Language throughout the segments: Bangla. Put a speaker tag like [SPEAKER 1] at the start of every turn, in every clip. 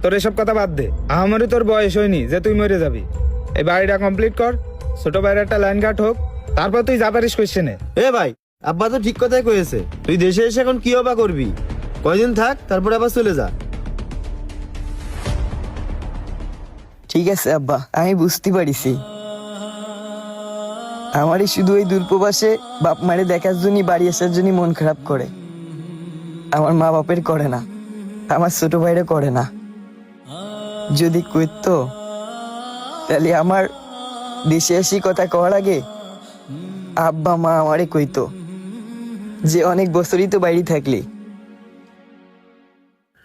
[SPEAKER 1] তোর এসব কথা বাদ দে। আমারও তোর বয়স হয়নি যে তুই মরে যাবি। এই বাড়িটা কমপ্লিট কর, ছোট ভাইয়ের একটা লাইন কাট হোক, তারপর তুই যা পারিস কোয়েশ্চেনে।
[SPEAKER 2] এ ভাই, আব্বা তো ঠিক কথাই কয়েছে। তুই দেশে এসে এখন কি অবা করবি? কয়দিন থাক, তারপরে আবার চলে যা।
[SPEAKER 3] ঠিক আছে আব্বা, আমি বুঝতে পারিছি। আমারই শুধু ওই দূরপ্রবাসে বাপ মারে দেখার জন্য, বাড়ি আসার জন্য মন খারাপ করে। আমার মা বাপের করে না, আমার ছোট ভাইরে করে না। যদি করতো তাহলে আমার দেশে আসি কথা কওয়ার আগে আব্বা মা আমারে কইতো যে অনেক বছরই তো বাইরে থাকলি,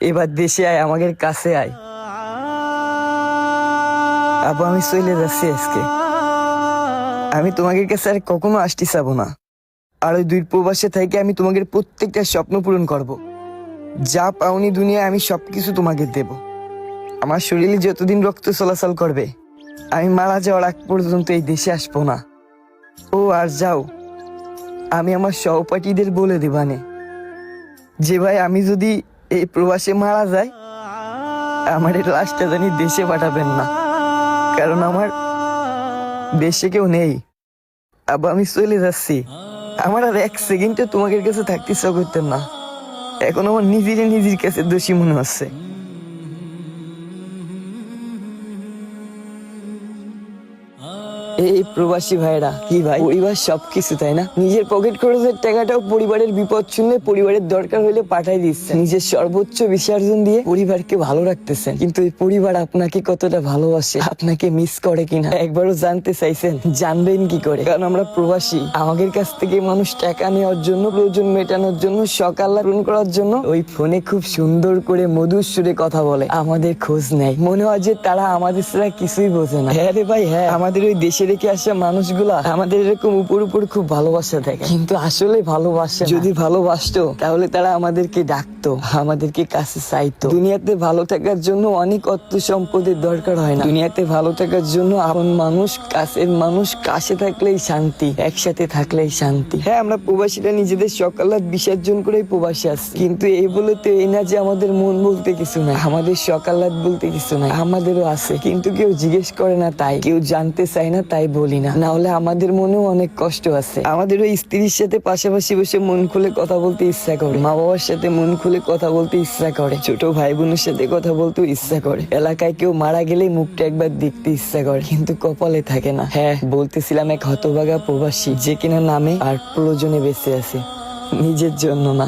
[SPEAKER 3] এবার দেশে আয়, আমাদের কাছে আয়। আব্বা আমি চলে যাচ্ছি আজকে, আমি তোমাদের কাছে আর কখনো আসতে চাবো না। আর ওই দুই প্রবাসে থেকে আমি তোমাদের প্রত্যেকটা স্বপ্ন পূরণ করব। যা পাওনি দুনিয়া আমি সবকিছু তোমাকে দেব। আমার শরীরে যতদিন রক্ত চলাচল করবে, আমি মারা যাওয়ার আগ পর্যন্ত এই দেশে আসবো না। ও আর যাও, আমি আমার সহপাঠীদের বলে দেবানে যে ভাই আমি যদি এই প্রবাসে মারা যাই, আমার এই লাশটা জানি দেশে পাঠাবেন না, কারণ আমার দেশে কেউ নেই। আবার আমি চলে যাচ্ছি, আমার আর এক সেকেন্ডে তোমাদের কাছে থাকতে ইচ্ছা করতেন না। এখন আমার নিজের কাছে দোষী মনে হচ্ছে। এই প্রবাসী ভাইরা কি ভাই, পরিবার সবকিছু তাই না? নিজের পকেট খরচের টাকাটাও পরিবারের বিপদ শুনলে, পরিবারের দরকার হলে পাঠাই দিচ্ছেন। নিজের সর্বোচ্চ বিসর্জন দিয়ে পরিবারকে ভালো রাখতেছেন, কিন্তু এই পরিবার আপনাকে কতটা ভালোবাসে, আপনাকে মিস করে কিনা একবারও জানতে চাইছেন? জানবেন কি করে? কারণ আমরা প্রবাসী, আমাদের কাছ থেকে মানুষ টাকা নেওয়ার জন্য, প্রয়োজন মেটানোর জন্য, সকাল পূরণ করার জন্য ওই ফোনে খুব সুন্দর করে মধুর সুরে কথা বলে, আমাদের খোঁজ নেয়। মনে হয় যে তারা আমাদের ছাড়া কিছুই বোঝে না। হ্যাঁ রে ভাই, হ্যাঁ, আমাদের ওই দেশে রেখে আসা মানুষগুলা আমাদের এরকম উপর খুব ভালোবাসা থাকে, কিন্তু আসলে ভালোবাসে। যদি ভালোবাসতো তাহলে তারা আমাদেরকে ডাকতো, আমাদেরকে কাছে চাইতো। দুনিয়াতে ভালো থাকার জন্য অনেক অর্থ সম্পদের দরকার হয় না। দুনিয়াতে ভালো থাকার জন্য আপন মানুষ, কাছের মানুষ কাছে থাকলেই শান্তি, একসাথে থাকলেই শান্তি। হ্যাঁ, আমরা প্রবাসীরা নিজেদের সকালাত বিসর্জন করেই প্রবাসী আছি, কিন্তু এই বলে তো এই না যে আমাদের মন বলতে কিছু নাই, আমাদের সকালাত বলতে কিছু নাই। আমাদেরও আছে, কিন্তু কেউ জিজ্ঞেস করে না, তাই কেউ জানতে চায় না, তাই বলি না। না হলে আমাদের মনেও অনেক কষ্ট আছে। আমাদের ওই স্ত্রীর সাথে পাশাপাশি বসে মন খুলে কথা বলতে ইচ্ছা করে, মা বাবার সাথে মন খুলে কথা বলতে ইচ্ছা করে, ছোট ভাই বোনের সাথে কথা বলতে ইচ্ছা করে, এলাকায় কেউ মারা গেলে মুখটা একবার দেখতে ইচ্ছা করে, কিন্তু কপালে থাকে না। হ্যাঁ, বলতেছিলাম এক হতভাগা প্রবাসী যে কিনা নামে আর প্রয়োজনে বেঁচে আছে, নিজের জন্য না।